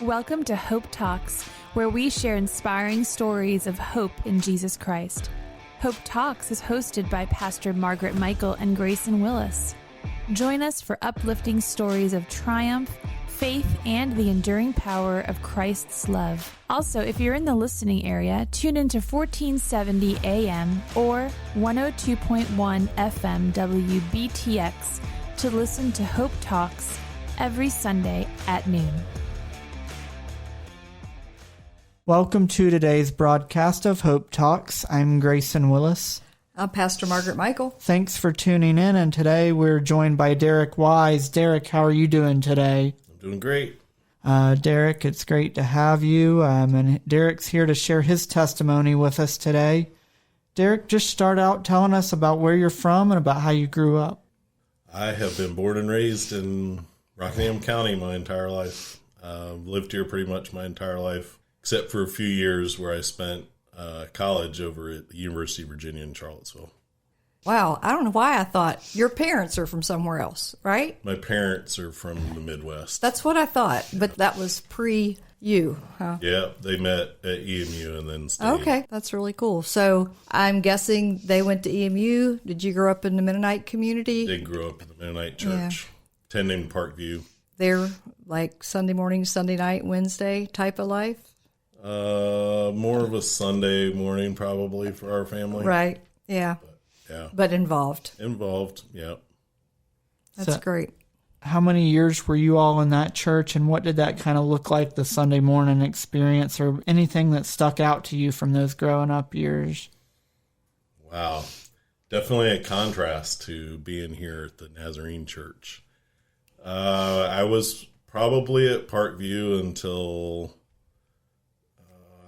Welcome to Hope Talks, where we share inspiring stories of hope in Jesus Christ. Hope Talks is hosted by Pastor Margaret Michael and Grayson Willis. Join us for uplifting stories of triumph, faith, and the enduring power of Christ's love. Also, if you're in the listening area, tune into 1470 AM or 102.1 FM WBTX to listen to Hope Talks every Sunday at noon. Welcome to today's broadcast of Hope Talks. I'm Grayson Willis. I'm Pastor Margaret Michael. Thanks for tuning in, and today we're joined by Derek Wyse. Derek, how are you doing today? I'm doing great. Derek, it's great to have you, and Derek's here to share his testimony with us today. Derek, just start out telling us about where you're from and about how you grew up. I have been born and raised in Rockingham County my entire life. Lived here pretty much my entire life, except for a few years where I spent college over at the University of Virginia in Charlottesville. Wow, I don't know why I thought your parents are from somewhere else, right? My parents are from the Midwest. That's what I thought, but that was pre-you, huh? Yeah, they met at EMU and then stayed. Okay, that's really cool. So I'm guessing they went to EMU. Did you grow up in the Mennonite community? They grew up in the Mennonite church, attending Parkview. They're like Sunday morning, Sunday night, Wednesday type of life? More of a Sunday morning probably for our family. Right, yeah. Yeah. But involved. Involved, yeah. That's great. How many years were you all in that church, and what did that kind of look like, the Sunday morning experience, or anything that stuck out to you from those growing up years? Wow. Definitely a contrast to being here at the Nazarene Church. I was probably at Parkview until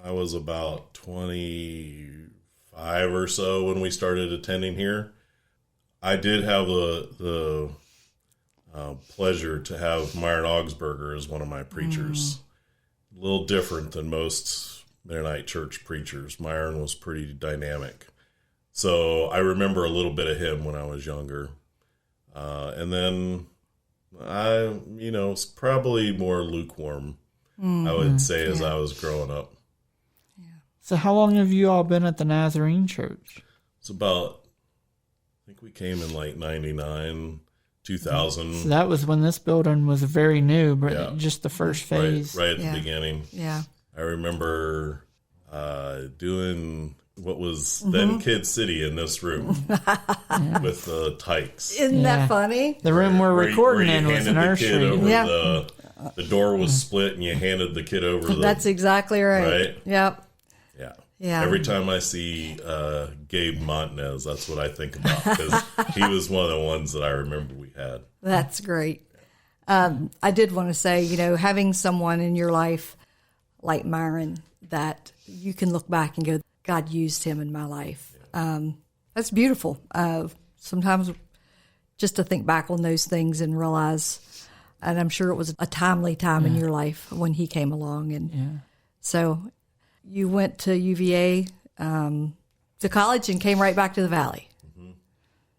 I was about 25 or so when we started attending here. I did have the pleasure to have Myron Augsburger as one of my preachers. A little different than most Mennonite church preachers. Myron was pretty dynamic. So I remember a little bit of him when I was younger. And then I, was probably more lukewarm, I would say, as I was growing up. So how long have you all been at the Nazarene Church? It's about, I think we came in like 99, 2000. So that was when this building was very new, but just the first phase. Right at the beginning. Yeah. I remember doing what was then Kid City in this room with the tykes. Isn't that funny? The room we're recording in was a nursery. The door was split and you handed the kid over. That's exactly right. Yep. Yeah. Every time I see Gabe Montanez, that's what I think about, because he was one of the ones that I remember we had. That's great. I did want to say, having someone in your life like Myron that you can look back and go, God used him in my life. That's beautiful. Sometimes just to think back on those things and realize, and I'm sure it was a timely time in your life when he came along. And so you went to UVA, to college, and came right back to the Valley. Mm-hmm.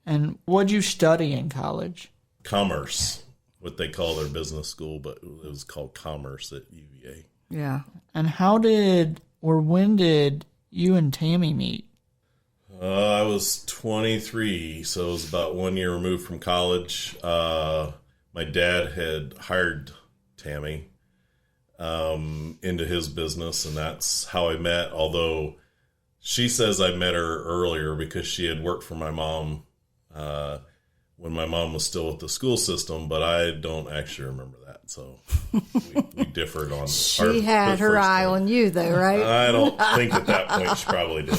And what'd you study in college? Commerce, what they call their business school, but it was called commerce at UVA. Yeah. And when did you and Tammy meet? I was 23, so it was about 1 year removed from college. My dad had hired Tammy into his business, and that's how I met, although she says I met her earlier because she had worked for my mom when my mom was still with the school system, but I don't actually remember that, so we differed on She had her eye on you, though, right? I don't think at that point she probably did.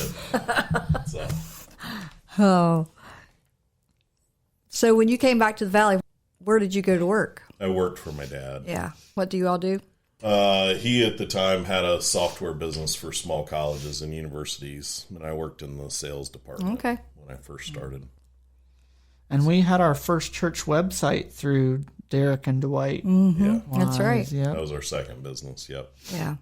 So when you came back to the Valley, where did you go to work? I worked for my dad. Yeah. What do you all do? He at the time had a software business for small colleges and universities, and I worked in the sales department when I first started. And we had our first church website through Derek and Dwight. Mm-hmm. Yeah. That's right. Yep. That was our second business, yep. Yeah.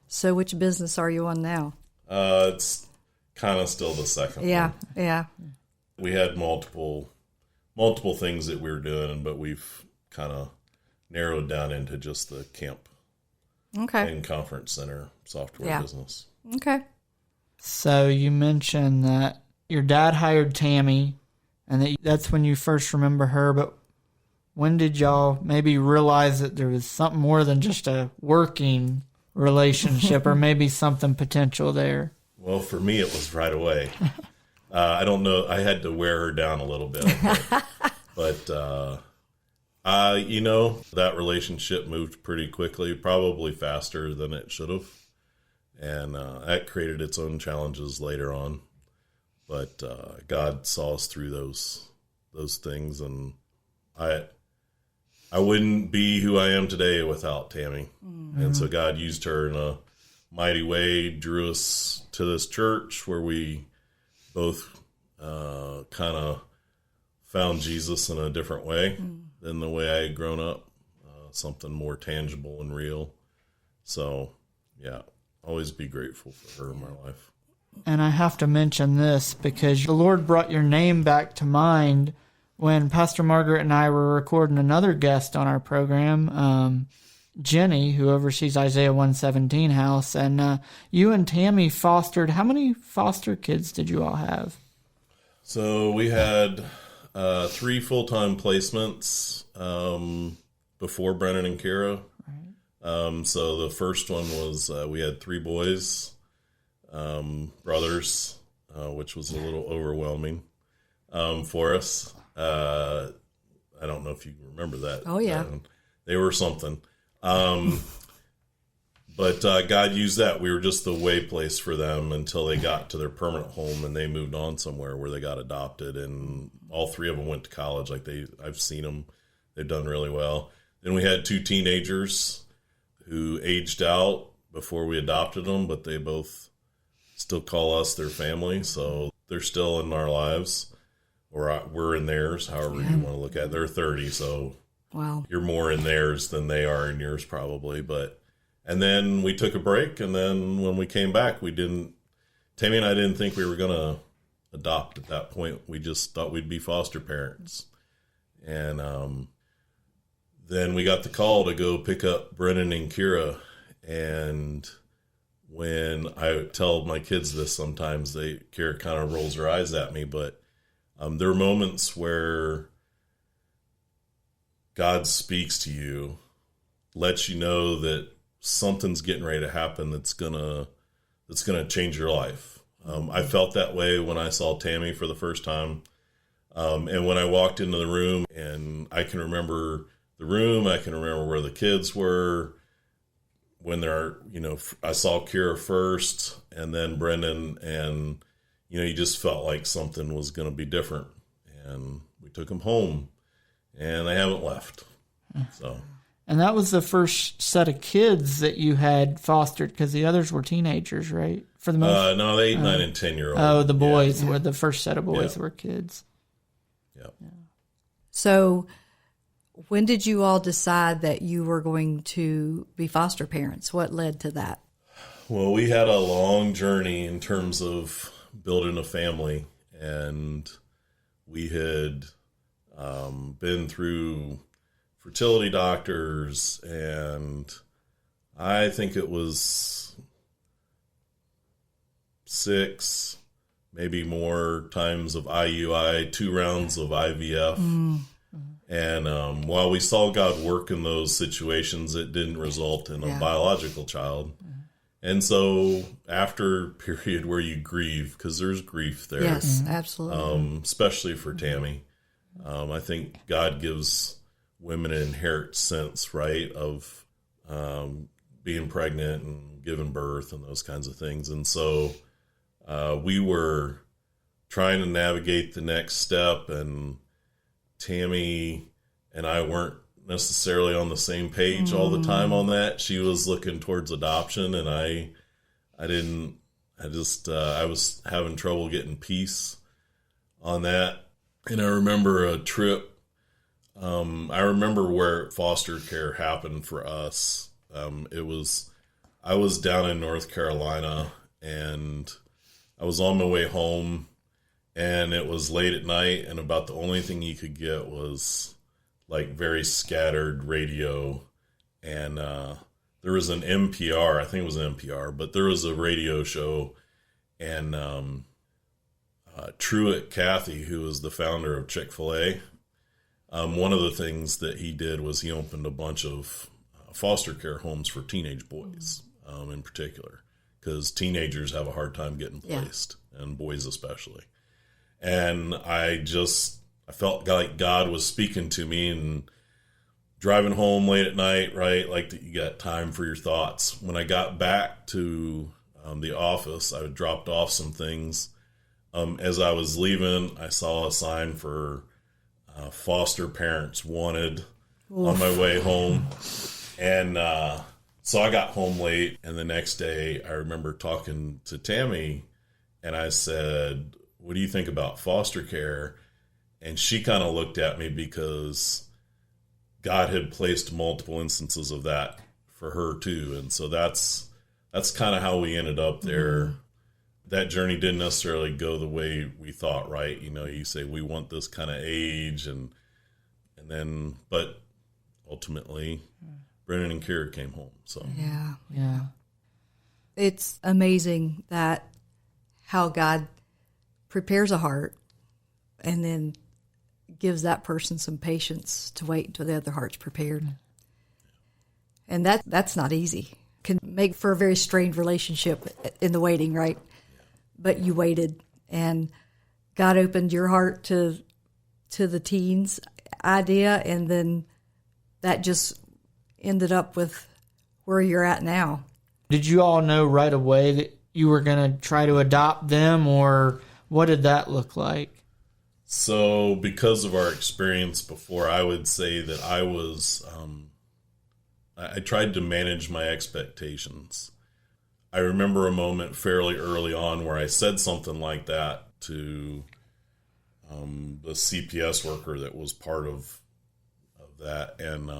So which business are you on now? It's kind of still the second one. Yeah. We had multiple things that we were doing, but we've kind of narrowed down into just the camp Okay. and conference center software business. Okay. So you mentioned that your dad hired Tammy, and that's when you first remember her, but when did y'all maybe realize that there was something more than just a working relationship or maybe something potential there? Well, for me, it was right away. I don't know. I had to wear her down a little bit. But that relationship moved pretty quickly, probably faster than it should have. And that created its own challenges later on. But God saw us through those things. And I wouldn't be who I am today without Tammy. Mm-hmm. And so God used her in a mighty way, drew us to this church where we both kind of found Jesus in a different way than the way I had grown up, something more tangible and real. So, yeah, always be grateful for her in my life. And I have to mention this because the Lord brought your name back to mind when Pastor Margaret and I were recording another guest on our program, Jenny, who oversees Isaiah 117 house, and you and Tammy fostered. How many foster kids did you all have? So we had 3 full-time placements before Brenden and Keira. Right. So the first one was we had 3 boys, brothers, which was a little overwhelming for us. I don't know if you remember that. Oh, yeah. They were something. But God used that. We were just the way place for them until they got to their permanent home and they moved on somewhere where they got adopted. And all 3 of them went to college. I've seen them. They've done really well. Then we had 2 teenagers who aged out before we adopted them, but they both still call us their family. So they're still in our lives, or we're in theirs, however you want to look at it. They're 30, so wow, you're more in theirs than they are in yours probably. And then we took a break, and then when we came back, Tammy and I didn't think we were going to adopt at that point. We just thought we'd be foster parents. And then we got the call to go pick up Brenden and Keira. And when I tell my kids this sometimes, Keira kind of rolls her eyes at me, but there are moments where God speaks to you, lets you know that something's getting ready to happen that's gonna change your life. I felt that way when I saw Tammy for the first time, and when I walked into the room, and I can remember the room, I can remember where the kids were. When I saw Keira first, and then Brenden, and you just felt like something was going to be different, and we took them home, and they haven't left. So. And that was the first set of kids that you had fostered, because the others were teenagers, right? For the most. No, the 8, 9, and 10-year-olds. Oh, the boys were the first set of boys were kids. Yep. Yeah. So, when did you all decide that you were going to be foster parents? What led to that? Well, we had a long journey in terms of building a family, and we had been through fertility doctors, and I think it was 6, maybe more times of IUI, 2 rounds of IVF. Mm-hmm. And while we saw God work in those situations, it didn't result in a biological child. Mm-hmm. And so after a period where you grieve, because there's grief there. Yes, absolutely. Especially for Tammy. I think God gives women an inherent sense, right, of being pregnant and giving birth and those kinds of things. And so we were trying to navigate the next step, and Tammy and I weren't necessarily on the same page all the time on that. She was looking towards adoption, and I was having trouble getting peace on that. And I remember a trip. I remember where foster care happened for us. I was down in North Carolina, and I was on my way home, and it was late at night, and about the only thing you could get was like very scattered radio. And there was an NPR, I think it was NPR, but there was a radio show, and Truett Cathy, who was the founder of Chick-fil-A, one of the things that he did was he opened a bunch of foster care homes for teenage boys, in particular, because teenagers have a hard time getting placed, and boys especially. And I felt like God was speaking to me, and driving home late at night, right? Like that, you got time for your thoughts. When I got back to the office, I dropped off some things. As I was leaving, I saw a sign for foster parents wanted on my way home. And so I got home late, and the next day I remember talking to Tammy, and I said, "What do you think about foster care?" And she kind of looked at me because God had placed multiple instances of that for her too. And so that's kind of how we ended up there. Mm-hmm. That journey didn't necessarily go the way we thought, right? You know, you say we want this kind of age and then, but ultimately Brenden and Keira came home. So yeah. It's amazing that how God prepares a heart and then gives that person some patience to wait until the other heart's prepared. And that's not easy. Can make for a very strained relationship in the waiting, right? But you waited, and God opened your heart to the teens idea, and then that just ended up with where you're at now. Did you all know right away that you were going to try to adopt them, or what did that look like? So because of our experience before, I would say that I was, I tried to manage my expectations. I remember a moment fairly early on where I said something like that to the CPS worker that was part of that. And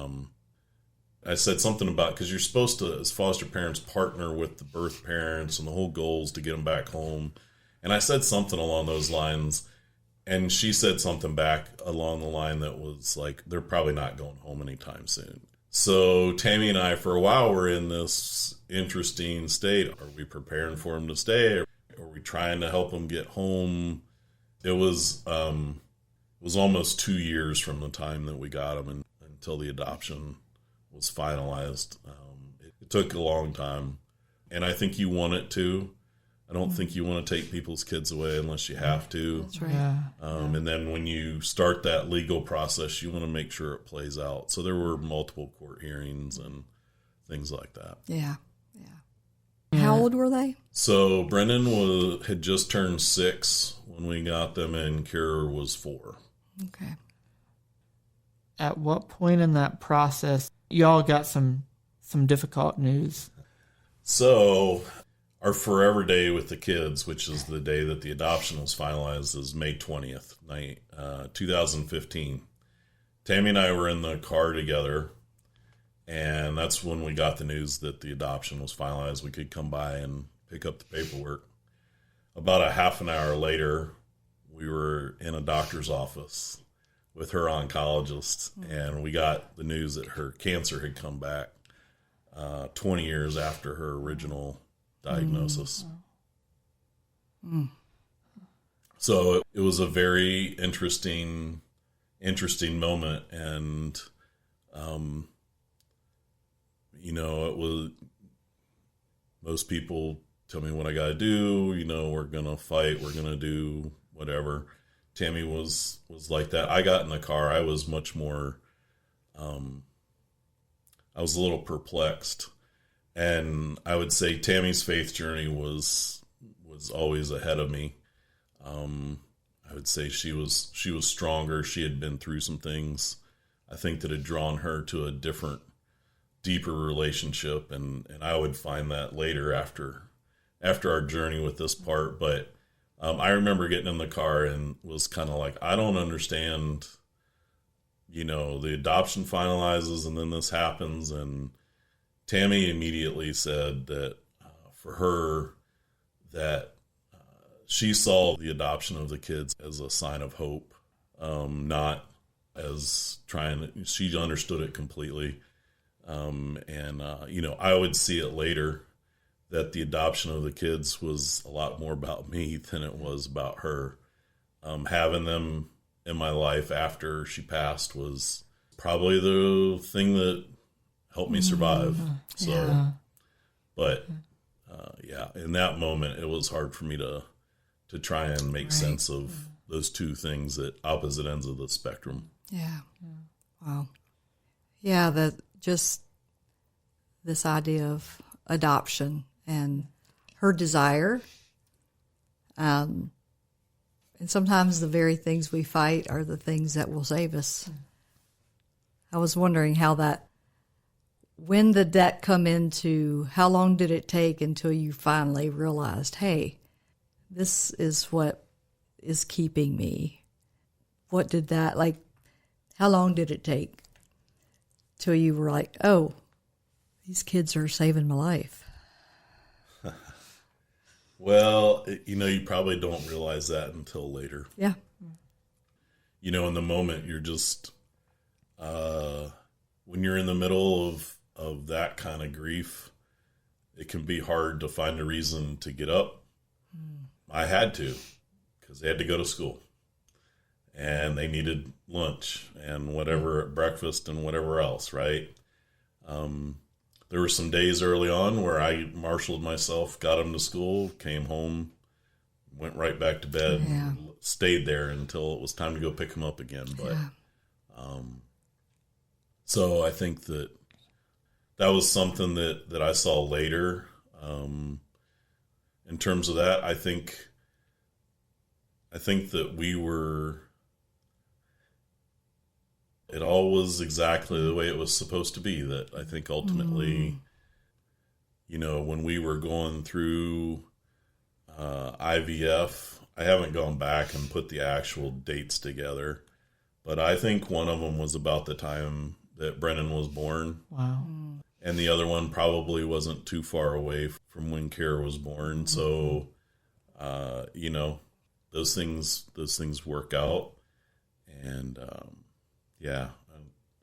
I said something about, because you're supposed to, as foster parents, partner with the birth parents, and the whole goal is to get them back home. And I said something along those lines. And she said something back along the line that was like, they're probably not going home anytime soon. So Tammy and I, for a while, were in this interesting state. Are we preparing for them to stay? Are we trying to help them get home? It was almost 2 years from the time that we got them until the adoption was finalized. It took a long time. And I think you want it to. I don't think you want to take people's kids away unless you have to. That's right. Yeah. And then when you start that legal process, you want to make sure it plays out. So there were multiple court hearings and things like that. Yeah. How old were they? So Brenden had just turned 6 when we got them, and Keira was 4. Okay. At what point in that process, y'all got some difficult news? So our forever day with the kids, which is the day that the adoption was finalized, is May 20th, 2015. Tammy and I were in the car together, and that's when we got the news that the adoption was finalized. We could come by and pick up the paperwork. About a half an hour later, we were in a doctor's office with her oncologist, and we got the news that her cancer had come back 20 years after her original diagnosis. So it was a very interesting moment, and it was, most people tell me what I got to do. We're gonna fight, we're gonna do whatever. Tammy was like that. I got in the car. I was much more. I was a little perplexed. And I would say Tammy's faith journey was always ahead of me. I would say she was stronger. She had been through some things, I think, that had drawn her to a different, deeper relationship. And I would find that later after our journey with this part. But I remember getting in the car and was kind of like, I don't understand, the adoption finalizes and then this happens. And Tammy immediately said that for her, that she saw the adoption of the kids as a sign of hope, not as she understood it completely. I would see it later that the adoption of the kids was a lot more about me than it was about her. Having them in my life after she passed was probably the thing that helped me survive. So, but in that moment, it was hard for me to try and make sense of those two things at opposite ends of the spectrum. Yeah. Wow. Yeah, just this idea of adoption and her desire. And sometimes the very things we fight are the things that will save us. I was wondering when did that come into, how long did it take until you finally realized, hey, this is what is keeping me? What did that, how long did it take till you were like, oh, these kids are saving my life? Well, you probably don't realize that until later. Yeah. In the moment, you're just, when you're in the middle of that kind of grief, it can be hard to find a reason to get up. I had to, because they had to go to school. And they needed lunch and whatever at breakfast and whatever else, right? There were some days early on where I marshaled myself, got them to school, came home, went right back to bed, stayed there until it was time to go pick them up again. But so I think that was something that I saw later. In terms of that, I think that we were. It all was exactly the way it was supposed to be. That I think ultimately, when we were going through IVF, I haven't gone back and put the actual dates together, but I think one of them was about the time that Brenden was born. Wow. And the other one probably wasn't too far away from when Keira was born. So, those things work out. And,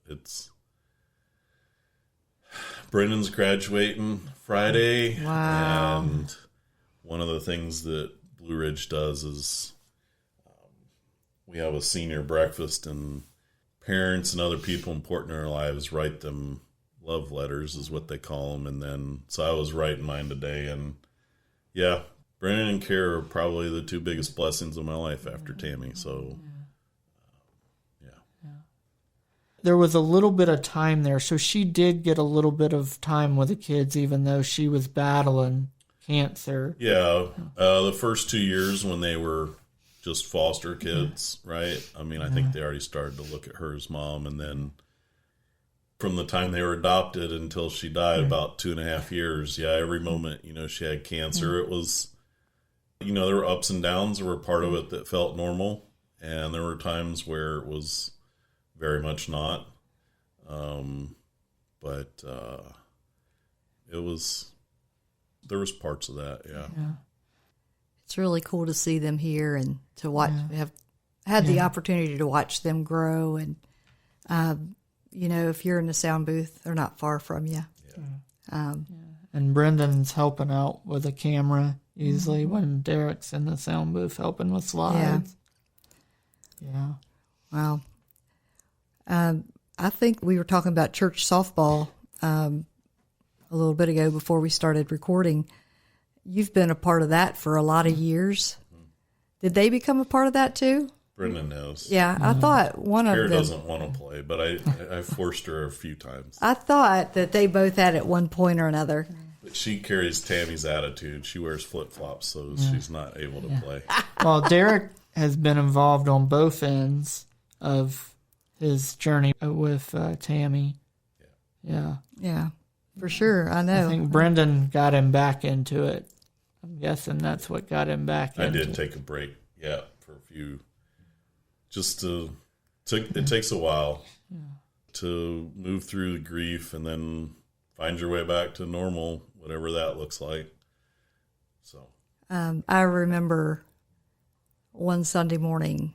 it's Brendan's graduating Friday. Wow. And one of the things that Blue Ridge does is we have a senior breakfast, and parents and other people important in our lives write them love letters, is what they call them. And then, so I was writing mine today, and Brenden and Keira are probably the two biggest blessings of my life after Tammy. So, There was a little bit of time there, so she did get a little bit of time with the kids, even though she was battling cancer. Yeah, the first 2 years when they were just foster kids, right? I mean, I think they already started to look at her as mom, and then from the time they were adopted until she died, about 2.5 years, every moment, she had cancer. It was, there were ups and downs. There were part of it that felt normal, and there were times where it was very much not. But there was parts of that. Yeah. It's really cool to see them here and to watch, have had the opportunity to watch them grow. And, if you're in the sound booth, they're not far from you. Yeah. And Brendan's helping out with a camera usually when Derek's in the sound booth helping with slides. Yeah. Wow. I think we were talking about church softball a little bit ago before we started recording. You've been a part of that for a lot of years. Did they become a part of that too? Brenden knows. Yeah, I thought one of Keira them doesn't want to play, but I forced her a few times. I thought that they both had at one point or another. But she carries Tammy's attitude. She wears flip-flops, so she's not able to play. Well, Derek has been involved on both ends of his journey with Tammy. Yeah, for sure. I know. I think Brenden got him back into it. I'm guessing that's what got him back into it. I did take a break, for a few. It takes a while to move through the grief and then find your way back to normal, whatever that looks like. So, I remember one Sunday morning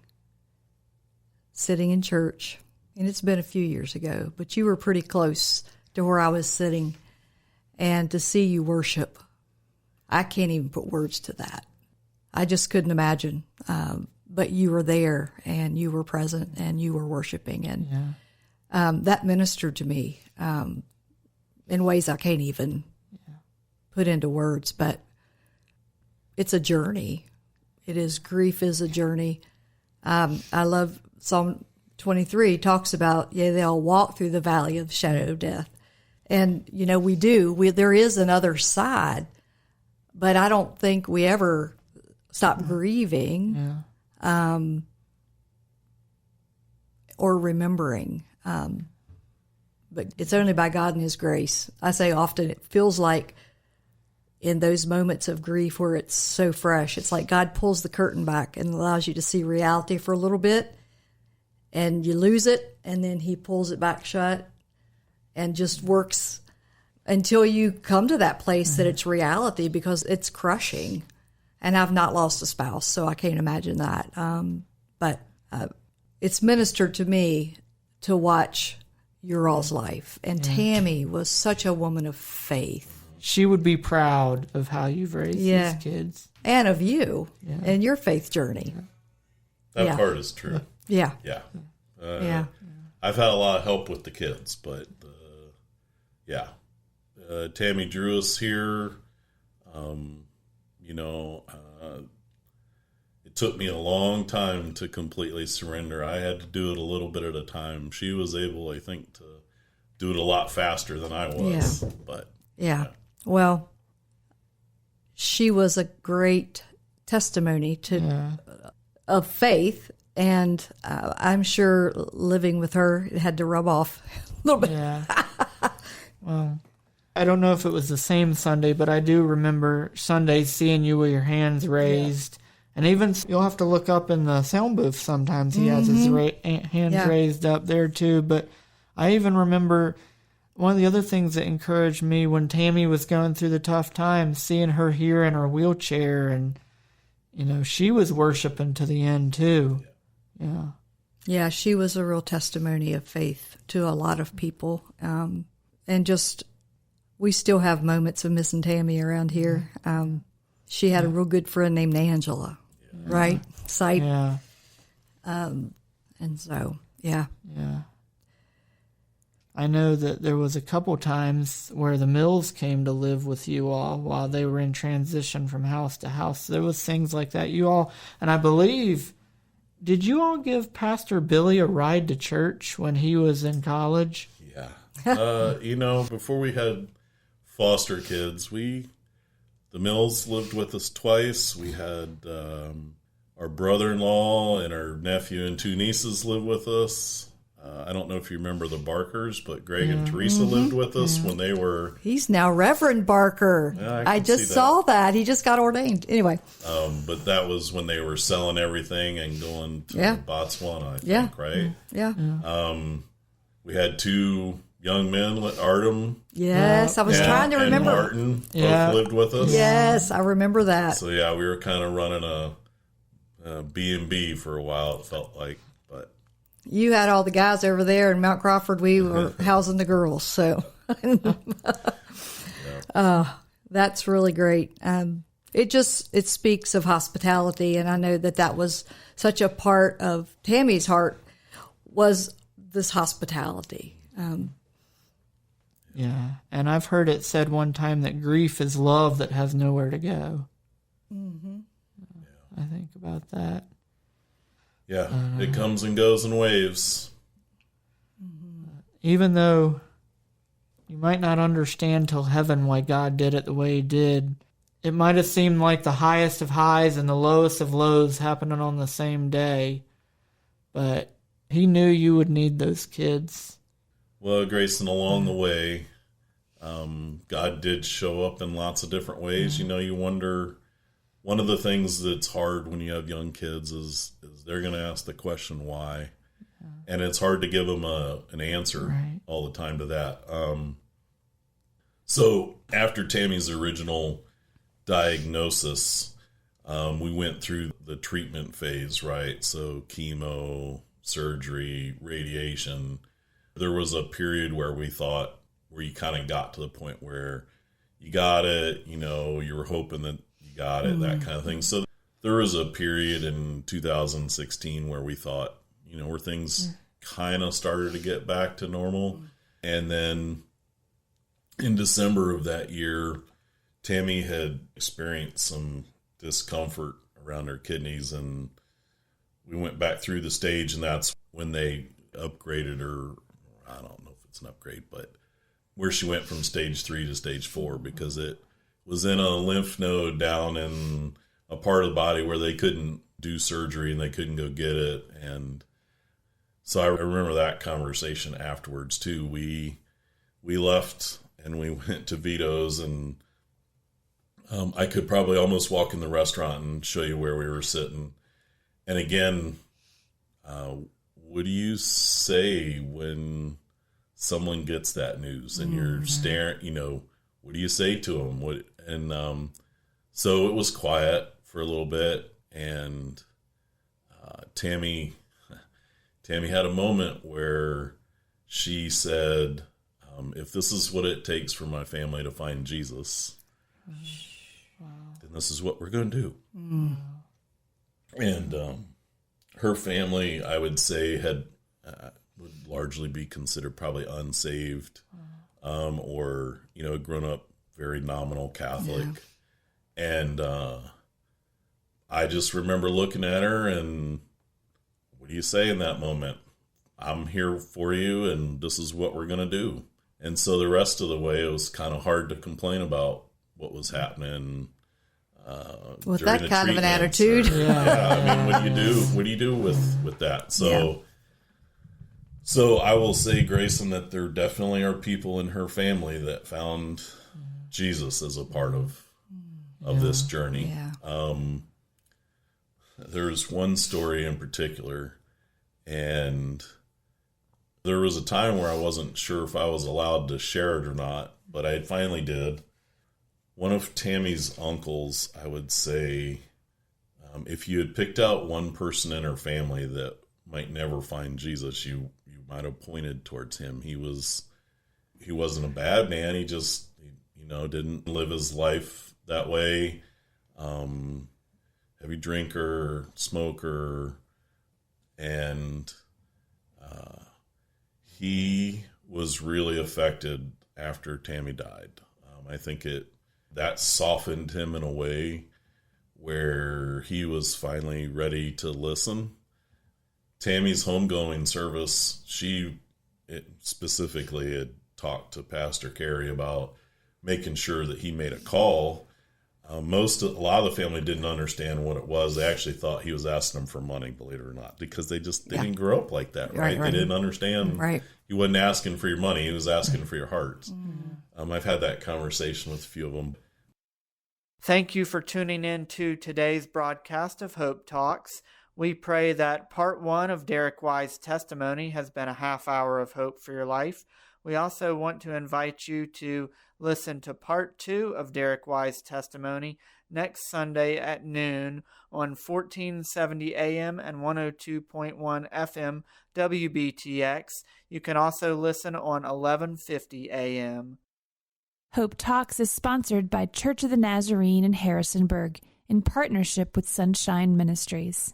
sitting in church, and it's been a few years ago, but you were pretty close to where I was sitting and to see you worship. I can't even put words to that. I just couldn't imagine. But you were there and you were present and you were worshiping. And that ministered to me in ways I can't even put into words. But it's a journey. Grief is a journey. I love Psalm 23 talks about, they'll walk through the valley of the shadow of death. And, we do. There is another side, but I don't think we ever stop grieving or remembering. But it's only by God and His grace. I say often it feels like in those moments of grief where it's so fresh, it's like God pulls the curtain back and allows you to see reality for a little bit, and you lose it, and then He pulls it back shut and just works until you come to that place that it's reality, because it's crushing. And I've not lost a spouse, so I can't imagine that. But it's ministered to me to watch your all's life. And Tammy was such a woman of faith. She would be proud of how you've raised these kids. And of you and your faith journey. That part is true. Yeah. Yeah. I've had a lot of help with the kids, but Tammy drew us here. It took me a long time to completely surrender. I had to do it a little bit at a time. She was able, I think, to do it a lot faster than I was. Well, she was a great testimony of faith, and I'm sure living with her, it had to rub off a little bit. Yeah. Well, I don't know if it was the same Sunday, but I do remember Sundays seeing you with your hands raised. And even you'll have to look up in the sound booth sometimes. He has his hands raised up there too. But I even remember one of the other things that encouraged me when Tammy was going through the tough times, seeing her here in her wheelchair, and she was worshiping to the end too. Yeah, she was a real testimony of faith to a lot of people. And just, we still have moments of missing Tammy around here. She had a real good friend named Angela, right? Sight. Yeah. And so, yeah. I know that there was a couple times where the Mills came to live with you all while they were in transition from house to house. There was things like that. You all, and I believe, did you all give Pastor Billy a ride to church when he was in college? Yeah. Before we had foster kids, the Mills lived with us twice. We had our brother-in-law and our nephew and two nieces live with us. I don't know if you remember the Barkers, but Greg and Teresa lived with us when they were... He's now Reverend Barker. Yeah, I just saw that. He just got ordained. Anyway. But that was when they were selling everything and going to Botswana, I think, right? Yeah. We had two young men, Artem. Yes, I was trying to remember. And Martin both lived with us. Yes, I remember that. So, we were kind of running a B&B for a while, it felt like. But you had all the guys over there in Mount Crawford. We were housing the girls. So that's really great. It speaks of hospitality. And I know that was such a part of Tammy's heart, was this hospitality. And I've heard it said one time that grief is love that has nowhere to go. I think about that. Yeah, it comes and goes in waves. Even though you might not understand till heaven why God did it the way He did, it might have seemed like the highest of highs and the lowest of lows happening on the same day, but He knew you would need those kids. Well, Grayson, along the way, God did show up in lots of different ways. You wonder, one of the things that's hard when you have young kids is they're going to ask the question, why? And it's hard to give them an answer all the time to that. So after Tammy's original diagnosis, we went through the treatment phase, right? So chemo, surgery, radiation. There was a period where we thought, where you kind of got to the point where you got it, you know, you were hoping that you got it, that kind of thing. So there was a period in 2016 where we thought, you know, where things kind of started to get back to normal. And then in December of that year, Tammy had experienced some discomfort around her kidneys, and we went back through the stage, and that's when they upgraded her. I don't know if it's an upgrade, but where she went from stage 3 to stage 4, because it was in a lymph node down in a part of the body where they couldn't do surgery and they couldn't go get it. And so I remember that conversation afterwards too. We left and we went to Vito's, and I could probably almost walk in the restaurant and show you where we were sitting. And again, what do you say when someone gets that news and you're staring, you know, what do you say to them? So it was quiet for a little bit, and Tammy had a moment where she said, if this is what it takes for my family to find Jesus, then this is what we're going to do. And her family, I would say, would largely be considered probably unsaved, or, you know, grown up very nominal Catholic. And I just remember looking at her and, what do you say in that moment? I'm here for you, and this is what we're going to do. And so the rest of the way, it was kind of hard to complain about what was happening. With that kind of an attitude. I mean, what do you do with that? So I will say, Grayson, that there definitely are people in her family that found Jesus as a part of this journey. There's one story in particular, and there was a time where I wasn't sure if I was allowed to share it or not, but I finally did. One of Tammy's uncles, I would say, if you had picked out one person in her family that might never find Jesus, you might have pointed towards him. He wasn't a bad man. He just, you know, didn't live his life that way. Heavy drinker, smoker, and he was really affected after Tammy died. I think that softened him in a way where he was finally ready to listen. Tammy's homegoing service, she specifically had talked to Pastor Carey about making sure that he made a call. A lot of the family didn't understand what it was. They actually thought he was asking them for money, believe it or not, because they didn't grow up like that, right? They didn't understand. Right. He wasn't asking for your money. He was asking for your hearts. I've had that conversation with a few of them. Thank you for tuning in to today's broadcast of Hope Talks. We pray that part 1 of Derek Wyse's testimony has been a half hour of hope for your life. We also want to invite you to listen to part 2 of Derek Wyse's testimony next Sunday at noon on 1470 AM and 102.1 FM WBTX. You can also listen on 1150 AM. Hope Talks is sponsored by Church of the Nazarene in Harrisonburg in partnership with Sunshine Ministries.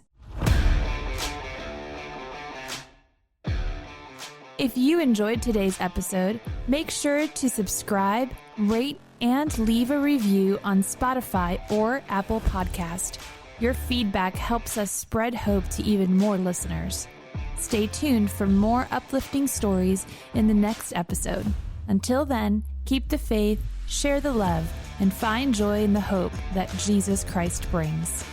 If you enjoyed today's episode, make sure to subscribe, rate, and leave a review on Spotify or Apple Podcast. Your feedback helps us spread hope to even more listeners. Stay tuned for more uplifting stories in the next episode. Until then, keep the faith, share the love, and find joy in the hope that Jesus Christ brings.